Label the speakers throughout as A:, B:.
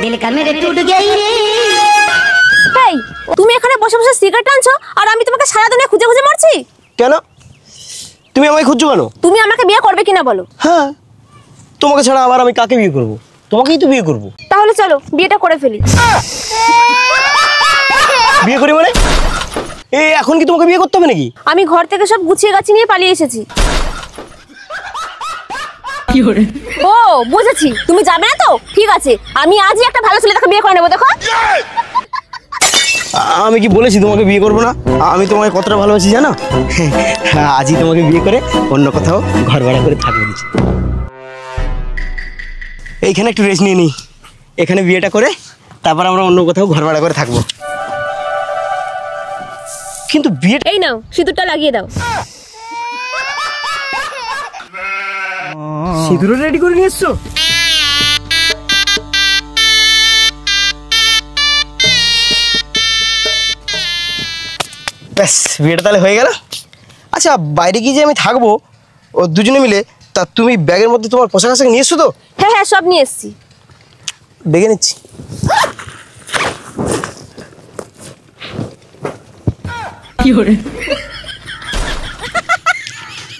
A: दिल का मेरे टूट गई रे।
B: এই তুমি এখানে বসে বসে সিগারেট টানছো আর আমি তোমাকে সারা দিনে খুঁজে খুঁজে মরছি।
C: কেন তুমি আমায় খুঁজছো কেন?
B: তুমি আমাকে বিয়ে করবে কিনা বলো?
C: হ্যাঁ, তোমাকে ছাড়া আবার আমি কাকে বিয়ে করব? তোমাকেই তো বিয়ে করব।
B: তাহলে চলো বিয়েটা করে ফেলি।
C: বিয়ে করি মানে? এই এখন কি তোমাকে বিয়ে করতে হবে নাকি?
B: আমি ঘর থেকে সব গুছিয়ে গাছি নিয়ে পালিয়ে এসেছি। ও বুঝেছি, তুমি যাবে না তো? ঠিক আছে, আমি আজই একটা ভালো ছেলে দেখে বিয়ে করে নেবো। দেখো
C: আমি কি বলেছি তোমাকে বিয়ে করবো না? আমি তোমাকে কতটা ভালোবাসি জানো? আজই তোমাকে বিয়ে করে অন্য কোথাও ঘর ভাড়া করে থাকবো দিচ্ছি। এইখানে একটু রেস্ট নিয়ে নিই, এখানে বিয়েটা করে তারপর আমরা অন্য কোথাও ঘর ভাড়া করে থাকবো। কিন্তু বিয়ে
B: এই নাও সিঁদুরটা লাগিয়ে দাও।
C: সিঁদুর রেডি করে নিয়ে এসছো? ব্যাস বিয়েটা তাহলে হয়ে গেল। আচ্ছা বাইরে গিয়ে যে আমি থাকবো ও দুজনে মিলে, তা তুমি ব্যাগের মধ্যে তোমার পোশাক আশাক নিয়ে এসছো তো?
B: হ্যাঁ হ্যাঁ সব নিয়ে এসছি।
C: দেখে নিচ্ছি।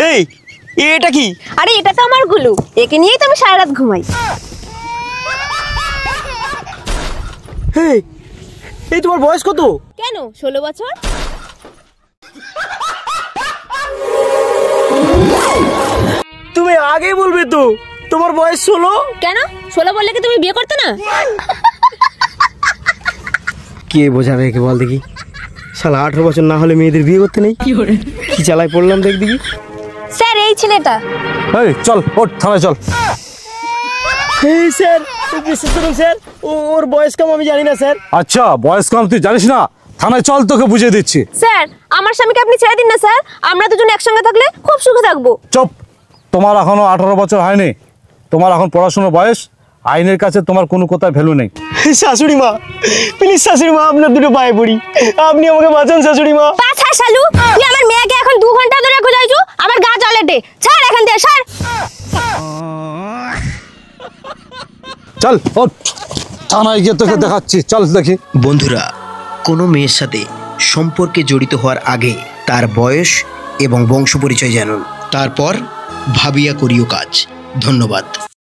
C: এই এটা কি?
B: আরে এটা তো আমার গুলু, একে নিয়েই তো আমি সারা রাত ঘুমাই।
C: এই তোমার বয়স কত?
B: কেন 16 বছর।
C: তুমি আগে বলবে তো তোমার বয়স 16।
B: কেন 16 বললে কি তুমি বিয়ে করতে না?
C: কে বোঝাবে একে বল দেখি? শালা 18 বছর না হলে মেয়েদের বিয়ে করতে নেই। কি চালাই পড়লাম দেখ দেখি।
B: স্যার এই ছেলেটা।
D: এই চল ওঠ থানায় চল।
C: এই স্যার বিশ্বাস করুন স্যার, ওর বয়স কম আমি জানি না স্যার।
D: আচ্ছা বয়স কম তুই জানিস না? থানায় চল তোকে বুঝিয়ে দিচ্ছি।
B: স্যার আমার স্বামীকে আপনি ছেড়ে দিন না স্যার, আমরা দুজন একসঙ্গে থাকলে খুব সুখে থাকবো।
D: চুপ, তোমার এখনো 18 বছর হয়নি, তোমার এখন পড়াশোনার বয়স, আইনের কাছে তোমার কোনো কথার ভ্যালু নেই।
C: শাশুড়ি মা প্লিজ, শাশুড়ি মা আপনার দুটো পায়ে পড়ি, আপনি আমাকে বাঁচান শাশুড়ি মা।
B: পাছা শালু, তুই আমার মেয়েকে এখন 2 ঘন্টা ধরে খুঁজাইছো, আমার গা জ্বলেটে। ছাড় এখান থেকে ছাড়।
D: চল ওঠ, থানায় গিয়ে তোকে দেখাচ্ছি, চল দেখি।
E: বন্ধুরা, কোনো মেয়ের সাথে সম্পর্কে জড়িত হওয়ার আগে তার বয়স এবং বংশ পরিচয় জানুন, তারপর ভাবিয়া করিও কাজ। ধন্যবাদ।